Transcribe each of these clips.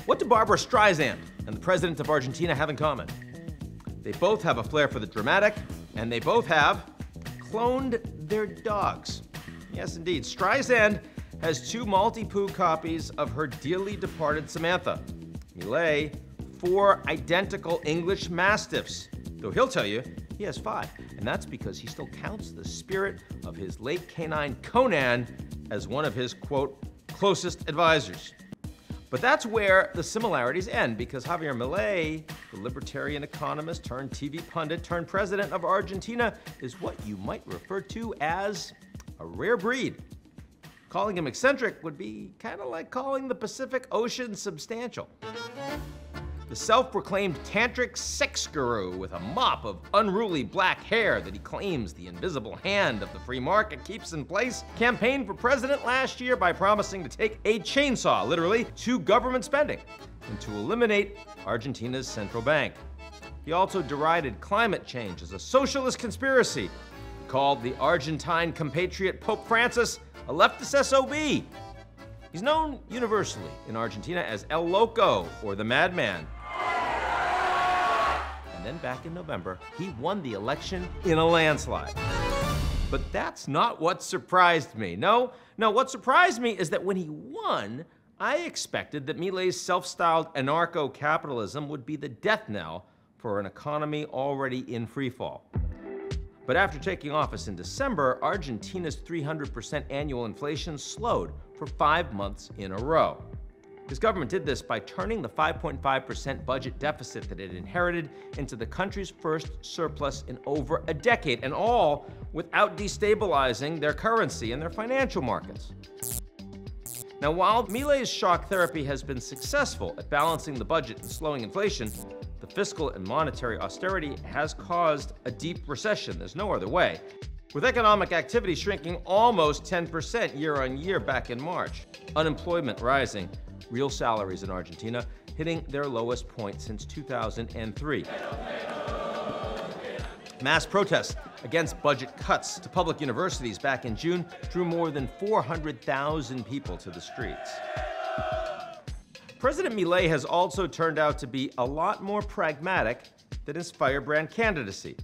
What do Barbara Streisand and the president of Argentina have in common? They both have a flair for the dramatic, and they both have cloned their dogs. Yes, indeed. Streisand has 2 Maltipoo copies of her dearly departed Samantha. Milei, 4 identical English Mastiffs, though he'll tell you he has 5, and that's because he still counts the spirit of his late canine Conan as one of his, quote, closest advisors. But that's where the similarities end, because Javier Milei, the libertarian economist turned TV pundit turned president of Argentina, is what you might refer to as a rare breed. Calling him eccentric would be kind of like calling the Pacific Ocean substantial. The self-proclaimed tantric sex guru with a mop of unruly black hair that he claims the invisible hand of the free market keeps in place campaigned for president last year by promising to take a chainsaw, literally, to government spending and to eliminate Argentina's central bank. He also derided climate change as a socialist conspiracy. He called the Argentine compatriot Pope Francis a leftist SOB. He's known universally in Argentina as El Loco, or the Madman. And then back in November, he won the election in a landslide. But that's not what surprised me. No, what surprised me is that when he won, I expected that Milei's self-styled anarcho-capitalism would be the death knell for an economy already in freefall. But after taking office in December, Argentina's 300% annual inflation slowed for 5 months in a row. His government did this by turning the 5.5% budget deficit that it inherited into the country's first surplus in over a decade, and all without destabilizing their currency and their financial markets. Now, while Milei's shock therapy has been successful at balancing the budget and slowing inflation, the fiscal and monetary austerity has caused a deep recession. There's no other way. With economic activity shrinking almost 10% year on year back in March, unemployment rising, real salaries in Argentina hitting their lowest point since 2003. Mass protests against budget cuts to public universities back in June drew more than 400,000 people to the streets. President Milei has also turned out to be a lot more pragmatic than his firebrand candidacy.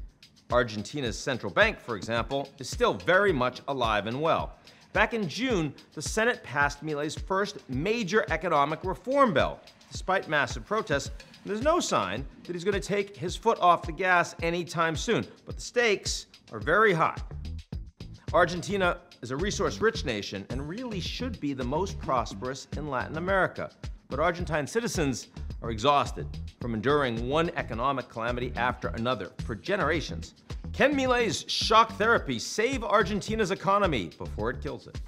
Argentina's central bank, for example, is still very much alive and well. Back in June, the Senate passed Milei's first major economic reform bill. Despite massive protests, there's no sign that he's going to take his foot off the gas anytime soon. But the stakes are very high. Argentina is a resource-rich nation and really should be the most prosperous in Latin America. But Argentine citizens are exhausted from enduring one economic calamity after another for generations. Can Milei's shock therapy save Argentina's economy before it kills it?